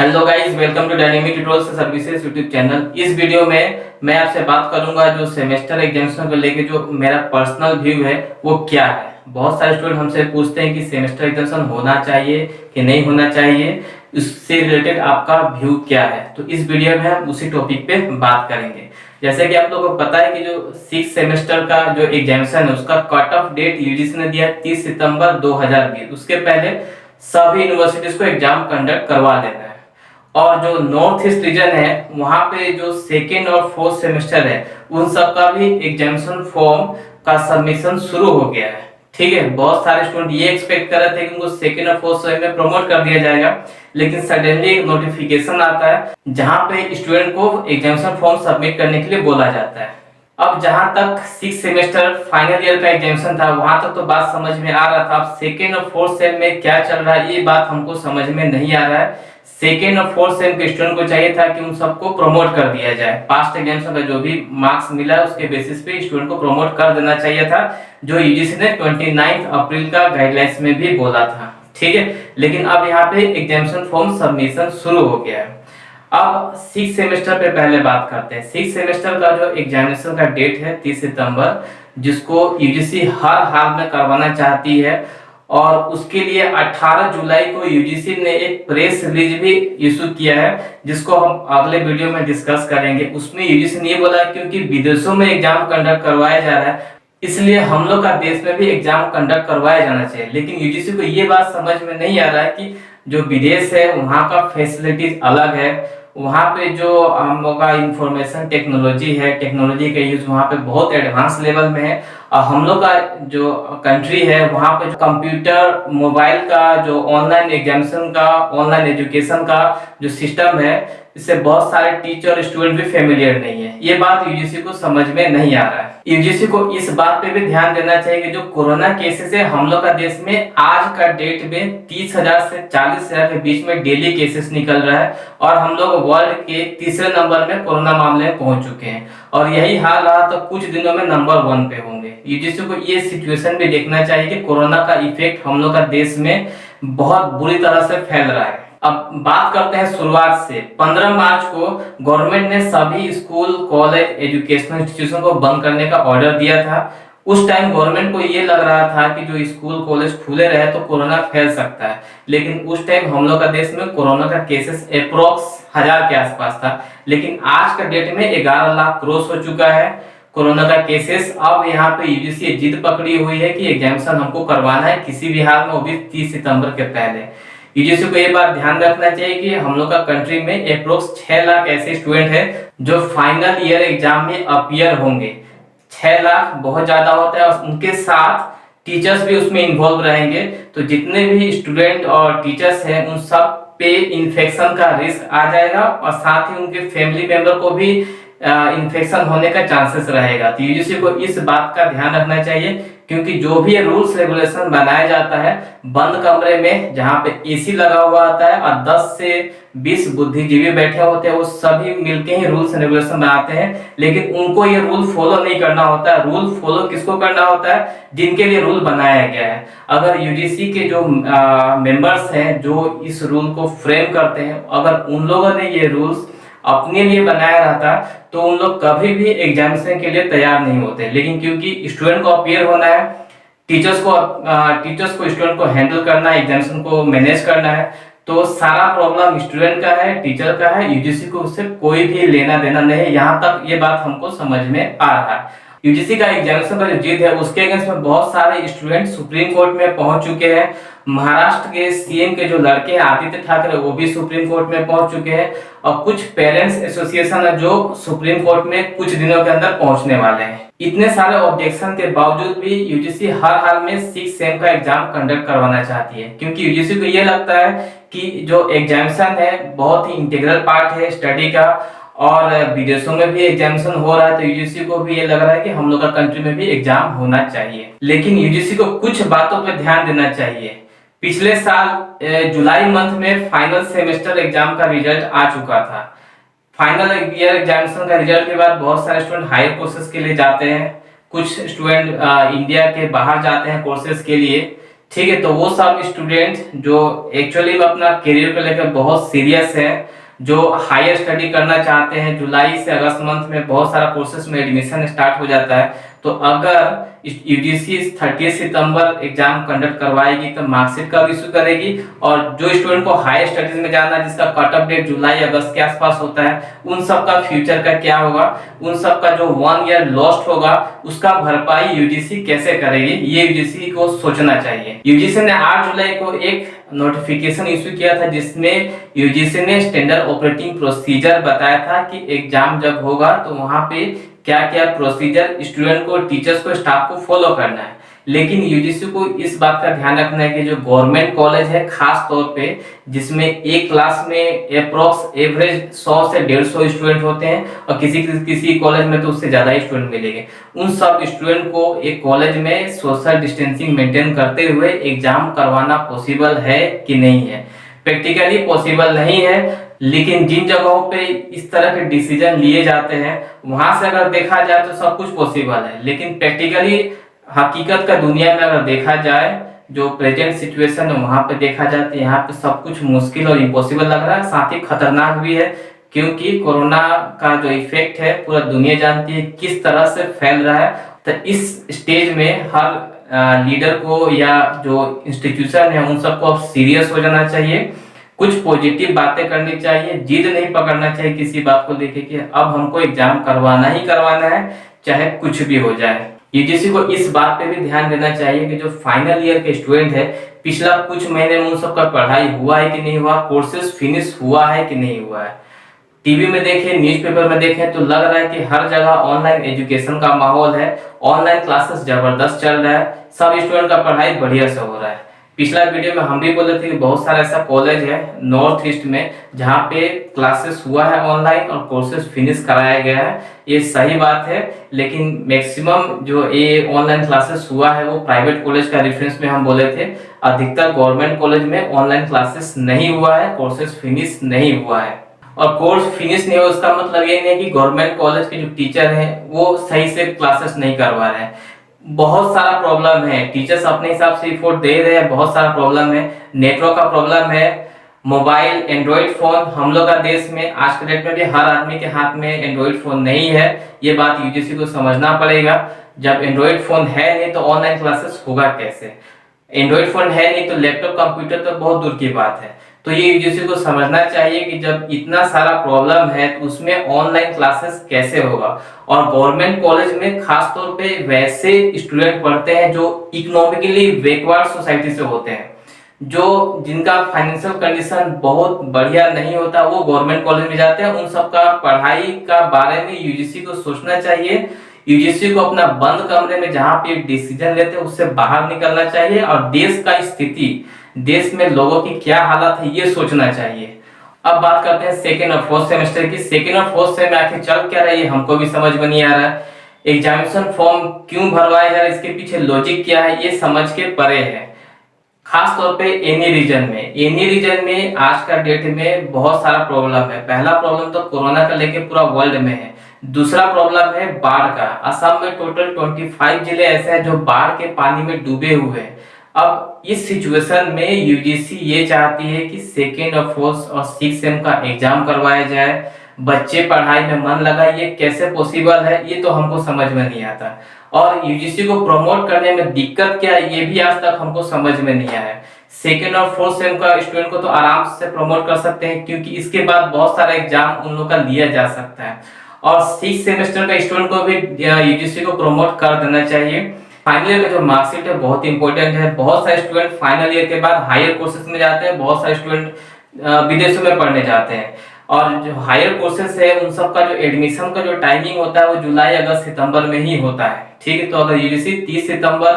Hello guys, welcome to dynamic tutorials services YouTube channel. इस वीडियो में मैं आपसे बात करूंगा जो सेमेस्टर एग्जामिनेशन को लेके जो मेरा पर्सनल व्यू है वो क्या है। बहुत सारे स्टूडेंट हमसे पूछते हैं कि सेमेस्टर एग्जामिनेशन होना चाहिए कि नहीं होना चाहिए, इससे रिलेटेड आपका व्यू क्या है। तो इस वीडियो में हम उसी टॉपिक पे बात करेंगे। जैसे कि आप लोगों को पता है कि जो 6 सेमेस्टर का जो एग्जामिनेशन है उसका कट ऑफ डेट यूजीसी ने दिया 30 सितंबर 2020। उसके पहले सभी यूनिवर्सिटीज को एग्जाम कंडक्ट करवा देना है। और जो नॉर्थ ईस्ट रीजन है वहां पे जो सेकेंड और फोर्थ सेमेस्टर है उन सब का भी एग्जामिनेशन फॉर्म का सबमिशन शुरू हो गया है। ठीक है, बहुत सारे स्टूडेंट ये एक्सपेक्ट कर रहे थे कि उनको सेकेंड और फोर्थ सेमेस्टर में प्रमोट कर दिया जाएगा, लेकिन सडनली एक नोटिफिकेशन आता है जहां पे स्टूडेंट को एग्जामिनेशन फॉर्म सबमिट करने के लिए बोला जाता है। अब जहां तक 6 सेमेस्टर फाइनल ईयर का एग्जामिनेशन था वहां तक तो बात समझ में आ रहा था। अब सेकेंड और फोर्थ सेम में क्या चल रहा है ये बात हमको समझ में नहीं आ रहा है। सेकेंड और फोर्थ सेम के स्टूडेंट को चाहिए था कि उन सबको प्रमोट कर दिया जाए। पास्ट एग्जामिनेशन का जो भी मार्क्स मिला है उसके बेसिस पे स्टूडेंट को प्रमोट कर देना चाहिए था, जो यूजीसी ने 29 अप्रैल का गाइडलाइंस में भी बोला था। ठीक है, लेकिन अब यहाँ पे एग्जामिनेशन फॉर्म सबमिशन शुरू हो गया है। अब 6 सेमेस्टर पे पहले बात करते हैं। 6 सेमेस्टर का जो एग्जामिनेशन का डेट है 30 सितंबर, जिसको यूजीसी हर हाल में करवाना चाहती है। और उसके लिए 18 जुलाई को यूजीसी ने एक प्रेस रिलीज भी इशू किया है, जिसको हम अगले वीडियो में डिस्कस करेंगे। उसमें यूजीसी ने ये बोला क्योंकि विदेशों में एग्जाम कंडक्ट करवाया जा रहा है इसलिए हम लोग का देश में भी एग्जाम कंडक्ट करवाया जाना चाहिए। लेकिन यूजीसी को ये बात समझ में नहीं आ रहा है कि जो विदेश है वहाँ का फैसिलिटीज अलग है, वहाँ पे जो हम लोग का इंफॉर्मेशन टेक्नोलॉजी है, टेक्नोलॉजी का यूज वहाँ पे बहुत एडवांस लेवल में है। और हम लोग का जो कंट्री है वहाँ पे जो कंप्यूटर मोबाइल का जो ऑनलाइन एग्जामिनेशन का ऑनलाइन एजुकेशन का जो सिस्टम है इससे बहुत सारे टीचर और स्टूडेंट भी फेमिलियर नहीं है। ये बात यूजीसी को समझ में नहीं आ रहा है। यूजीसी को इस बात पे भी ध्यान देना चाहिए कि जो कोरोना केसेस है हम लोग का देश में आज का डेट में 30,000 से 40,000 के बीच में डेली केसेस निकल रहा है और हम लोग वर्ल्ड के तीसरे नंबर में कोरोना मामले में पहुंच चुके हैं। और यही हाल रहा तो कुछ दिनों में नंबर 1 पे होंगे। यूजीसी को ये सिचुएशन भी देखना चाहिए कि कोरोना का इफेक्ट हम लोग का देश में बहुत बुरी तरह से फैल रहा है। अब बात करते हैं शुरुआत से। 15 मार्च को गवर्नमेंट ने सभी स्कूल कॉलेज एजुकेशनल इंस्टीट्यूशन को बंद करने का ऑर्डर दिया था। उस टाइम गवर्नमेंट को ये लग रहा था कि जो स्कूल कॉलेज खुले रहे तो कोरोना फैल सकता है, लेकिन उस टाइम हम लोग का देश में कोरोना का केसेस अप्रोक्स 1000 के आसपास था। लेकिन आज का डेट में 11 लाख क्रॉस हो चुका है कोरोना का केसेस। अब यहाँ पे यूजीसी जिद पकड़ी हुई है कि एग्जामिनेशन हमको करवाना है किसी भी हाल में, वो भी 30 सितंबर के पहले। यूजीसी को ये बात ध्यान रखना चाहिए कि हम लोग का कंट्री में अप्रोक्स 6 लाख ऐसे स्टूडेंट हैं जो फाइनल ईयर एग्जाम में अपीयर होंगे। 6 लाख बहुत ज्यादा होता है और उनके साथ टीचर्स भी उसमें इन्वॉल्व रहेंगे। तो जितने भी स्टूडेंट और टीचर्स हैं उन सब पे इन्फेक्शन का रिस्क आ जाएगा और साथ ही उनके फैमिली मेंबर को भी इन्फेक्शन होने का चांसेस रहेगा। तो यूजीसी को इस बात का ध्यान रखना चाहिए, क्योंकि जो भी रूल्स रेगुलेशन बनाया जाता है बंद कमरे में जहाँ पे एसी लगा हुआ आता है और 10 से 20 बुद्धिजीवी बैठे होते हैं, वो सभी मिलके ही रूल्स रेगुलेशन बनाते हैं। लेकिन उनको ये रूल फॉलो नहीं करना होता है। रूल फॉलो किसको करना होता है? जिनके लिए रूल बनाया गया है। अगर यूजीसी के जो मेंबर्स हैं जो इस रूल को फ्रेम करते हैं, अगर उन लोगों ने ये रूल्स अपने लिए बनाया रहता तो उन लोग कभी भी एग्जामिनेशन के लिए तैयार नहीं होते। लेकिन क्योंकि स्टूडेंट को अपीयर होना है, टीचर्स को स्टूडेंट को हैंडल करना है, एग्जामिनेशन को मैनेज करना है, तो सारा प्रॉब्लम स्टूडेंट का है, टीचर का है। यूजीसी को उससे कोई भी लेना देना नहीं है। यहाँ तक ये बात हमको समझ में आ रहा है। यूजीसी का एग्जामिनेशन का जो जिद है उसके अगेंस्ट में बहुत सारे स्टूडेंट सुप्रीम कोर्ट में पहुंच चुके हैं। महाराष्ट्र के सीएम के जो लड़के हैं आदित्य ठाकरे, वो भी सुप्रीम कोर्ट में पहुंच चुके हैं और कुछ पेरेंट्स एसोसिएशन है जो सुप्रीम कोर्ट में कुछ दिनों के अंदर पहुंचने वाले हैं। इतने सारे ऑब्जेक्शन के बावजूद भी यूजीसी हर हाल में 6 सेम का एग्जाम कंडक्ट करवाना चाहती है, क्योंकि यूजीसी को ये लगता है कि जो एग्जामिनेशन है बहुत ही इंटीग्रल पार्ट है स्टडी का और विदेशों में भी एग्जामिनेशन हो रहा है। तो यूजीसी को भी ये लग रहा है कि हम लोग का कंट्री में भी एग्जाम होना चाहिए। लेकिन यूजीसी को कुछ बातों पर ध्यान देना चाहिए। पिछले साल जुलाई मंथ में फाइनल सेमेस्टर एग्जाम का रिजल्ट आ चुका था। फाइनल ईयर एग्जामिनेशन का रिजल्ट के बाद बहुत सारे स्टूडेंट हायर कोर्सेज के लिए जाते हैं, कुछ स्टूडेंट इंडिया के बाहर जाते हैं कोर्सेज के लिए। ठीक है। तो वो सब स्टूडेंट जो एक्चुअली में अपना करियर को लेकर बहुत सीरियस है, जो हायर स्टडी करना चाहते हैं, जुलाई से अगस्त मंथ में बहुत सारा कोर्सेज में एडमिशन स्टार्ट हो जाता है। तो अगर यूजीसी 30 सितंबर एग्जाम कंडक्ट करवाएगी तो मार्कशीट का इशू करेगी, और जो स्टूडेंट को हायर स्टडीज में जाना है जिसका कट ऑफ डेट जुलाई अगस्त के आसपास होता है, उन सब का फ्यूचर का क्या होगा, उन सब का जो 1 ईयर लॉस्ट होगा उसका भरपाई यूजीसी कैसे करेगी, ये यूजीसी को सोचना चाहिए। यूजीसी ने 8 जुलाई को एक नोटिफिकेशन इशू किया था जिसमें यूजीसी ने स्टैंडर्ड ऑपरेटिंग प्रोसीजर बताया था कि एग्जाम जब होगा तो वहां पे क्या क्या प्रोसीजर स्टूडेंट को, टीचर्स को, स्टाफ को फॉलो करना है। लेकिन यूजीसी को इस बात का ध्यान रखना है कि जो गवर्नमेंट कॉलेज है खास तौर पे, जिसमें एक क्लास में अप्रोक्स एवरेज 100 से 150 स्टूडेंट होते हैं और किसी कॉलेज में तो उससे ज्यादा स्टूडेंट मिलेंगे, उन सब स्टूडेंट को एक कॉलेज में सोशल डिस्टेंसिंग मेंटेन करते हुए एग्जाम करवाना पॉसिबल है कि नहीं है। प्रैक्टिकली पॉसिबल नहीं है, लेकिन जिन जगहों पे इस तरह के डिसीजन लिए जाते हैं वहां से अगर देखा जाए तो सब कुछ पॉसिबल है। लेकिन प्रैक्टिकली हकीकत का दुनिया में अगर देखा जाए, जो प्रेजेंट सिचुएशन है वहां पे देखा जाए तो यहाँ पे सब कुछ मुश्किल और इम्पॉसिबल लग रहा है, साथ ही खतरनाक भी है, क्योंकि कोरोना का जो इफेक्ट है पूरा दुनिया जानती है किस तरह से फैल रहा है। तो इस स्टेज में हर लीडर को या जो इंस्टीट्यूशन है उन सबको अब सीरियस हो जाना चाहिए, कुछ पॉजिटिव बातें करनी चाहिए, जिद नहीं पकड़ना चाहिए किसी बात को लेके कि अब हमको एग्जाम करवाना ही करवाना है चाहे कुछ भी हो जाए। यूजीसी को इस बात पे भी ध्यान देना चाहिए कि जो फाइनल ईयर के स्टूडेंट है, पिछला कुछ महीने में उन सबका पढ़ाई हुआ है कि नहीं हुआ, कोर्सेज फिनिश हुआ है कि नहीं हुआ है। टीवी में देखें, न्यूज़पेपर में देखें तो लग रहा है कि हर जगह ऑनलाइन एजुकेशन का माहौल है, ऑनलाइन क्लासेस जबरदस्त चल रहा है, सब स्टूडेंट का पढ़ाई बढ़िया से हो रहा है। पिछला वीडियो में हम भी बोले थे कि बहुत सारा ऐसा कॉलेज है नॉर्थ ईस्ट में जहाँ पे क्लासेस हुआ है ऑनलाइन और कोर्सेज फिनिश कराया गया है, ये सही बात है। लेकिन मैक्सिमम जो ये ऑनलाइन क्लासेस हुआ है वो प्राइवेट कॉलेज का रेफरेंस में हम बोले थे, अधिकतर गवर्नमेंट कॉलेज में ऑनलाइन क्लासेस नहीं हुआ है, कोर्सेज फिनिश नहीं हुआ है। और कोर्स फिनिश नहीं हो उसका मतलब ये नहीं है कि गवर्नमेंट कॉलेज के जो टीचर हैं वो सही से क्लासेस नहीं करवा रहे हैं। बहुत सारा प्रॉब्लम है, टीचर्स अपने हिसाब से एफर्ट दे रहे हैं, बहुत सारा प्रॉब्लम है, नेटवर्क का प्रॉब्लम है, मोबाइल एंड्रॉइड फोन, हम लोग का देश में आज के डेट में भी हर आदमी के हाथ में एंड्रॉइड फोन नहीं है, ये बात यूजीसी को समझना पड़ेगा। जब एंड्रॉइड फोन है नहीं तो ऑनलाइन क्लासेस होगा कैसे, एंड्रॉइड फोन है नहीं तो लैपटॉप कंप्यूटर तो बहुत दूर की बात है। तो ये यूजीसी को समझना चाहिए कि जब इतना सारा प्रॉब्लम है तो उसमें ऑनलाइन क्लासेस कैसे होगा। और गवर्नमेंट कॉलेज में खास तौर पे वैसे स्टूडेंट पढ़ते हैं जो इकोनॉमिकली बैकवर्ड सोसाइटी से होते हैं, जो जिनका फाइनेंशियल कंडीशन बहुत बढ़िया नहीं होता, वो गवर्नमेंट कॉलेज में जाते हैं। उन सबका पढ़ाई का बारे में यूजीसी को सोचना चाहिए, यूजीसी को अपना बंद कमरे में जहां पे डिसीजन लेते हैं उससे बाहर निकलना चाहिए और देश का स्थिति, देश में लोगों की क्या हालत है ये सोचना चाहिए। अब बात करते हैं सेकेंड और फोर्थ सेमेस्टर की। सेकेंड और फोर्थ सेमेस्टर में आखिर चल क्या रही है हमको भी समझ में नहीं आ रहा है, एग्जामिनेशन फॉर्म क्यों भरवाया जा रहा है, इसके पीछे लॉजिक क्या है ये समझ के परे है। खास तौर पे एनी रीजन में आज का डेट में बहुत सारा प्रॉब्लम है। पहला प्रॉब्लम तो कोरोना का लेके पूरा वर्ल्ड में है, दूसरा प्रॉब्लम है बाढ़ का। असम में टोटल 25 जिले ऐसे हैं जो बाढ़ के पानी में डूबे हुए हैं। अब इस सिचुएशन में यूजीसी ये चाहती है कि सेकेंड और फोर्थ और सिक्स सेम का एग्जाम करवाया जाए, बच्चे पढ़ाई में मन लगाए, ये कैसे पॉसिबल है ये तो हमको समझ में नहीं आता। और यूजीसी को प्रमोट करने में दिक्कत क्या है ये भी आज तक हमको समझ में नहीं आया। सेकेंड और फोर्थ सेम का स्टूडेंट को तो आराम से प्रमोट कर सकते हैं क्योंकि इसके बाद बहुत सारा एग्जाम उन लोग का लिया जा सकता है, और सिक्स सेमेस्टर का स्टूडेंट को भी यूजीसी को प्रमोट कर देना चाहिए। फाइनल ईयर का जो मार्कशीट है बहुत इंपॉर्टेंट है, बहुत सारे स्टूडेंट फाइनल ईयर के बाद हायर कोर्सेज में जाते हैं, बहुत सारे स्टूडेंट विदेशों में पढ़ने जाते हैं, और जो हायर कोर्सेज है उन सब का जो एडमिशन का जो टाइमिंग होता है वो जुलाई अगस्त सितंबर में ही होता है। ठीक है, तो अगर यूजीसी 30 सितंबर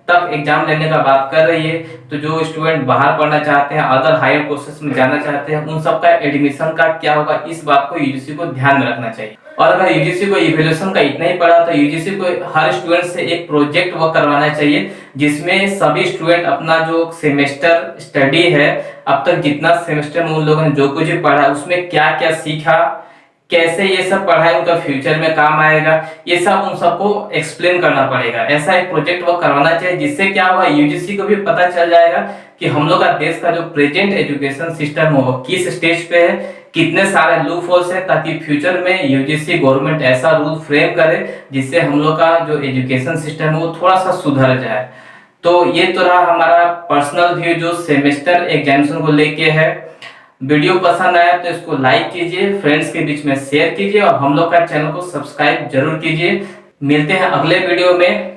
तक एग्जाम लेने का बात कर रही है तो जो स्टूडेंट बाहर पढ़ना चाहते हैं, अदर हायर कोर्सेज में जाना चाहते हैं, उन सब का एडमिशन का क्या होगा इस बात को यूजीसी को ध्यान में रखना चाहिए। और अगर यूजीसी को इवैल्यूएशन का इतना ही पड़ा तो यूजीसी को हर स्टूडेंट से एक प्रोजेक्ट वर्क करवाना चाहिए जिसमें सभी स्टूडेंट अपना जो सेमेस्टर स्टडी है, अब तक जितना सेमेस्टर में उन लोगों ने जो कुछ भी पढ़ा उसमें क्या क्या सीखा, कैसे ये सब पढ़ाई उनका फ्यूचर में काम आएगा, ये सब उन सबको एक्सप्लेन करना पड़ेगा। ऐसा एक प्रोजेक्ट वो करवाना चाहिए जिससे क्या होगा, यूजीसी को भी पता चल जाएगा कि हम लोग का देश का जो प्रेजेंट एजुकेशन सिस्टम हो किस स्टेज पे है, कितने सारे लूप होल्स है, ताकि फ्यूचर में यूजीसी गवर्नमेंट ऐसा रूल फ्रेम करे जिससे हम लोग का जो एजुकेशन सिस्टम है वो थोड़ा सा सुधर जाए। तो ये तो रहा हमारा पर्सनल व्यू जो सेमेस्टर एग्जामिनेशन को लेके है। वीडियो पसंद आया तो इसको लाइक कीजिए, फ्रेंड्स के बीच में शेयर कीजिए और हम लोग का चैनल को सब्सक्राइब जरूर कीजिए। मिलते हैं अगले वीडियो में।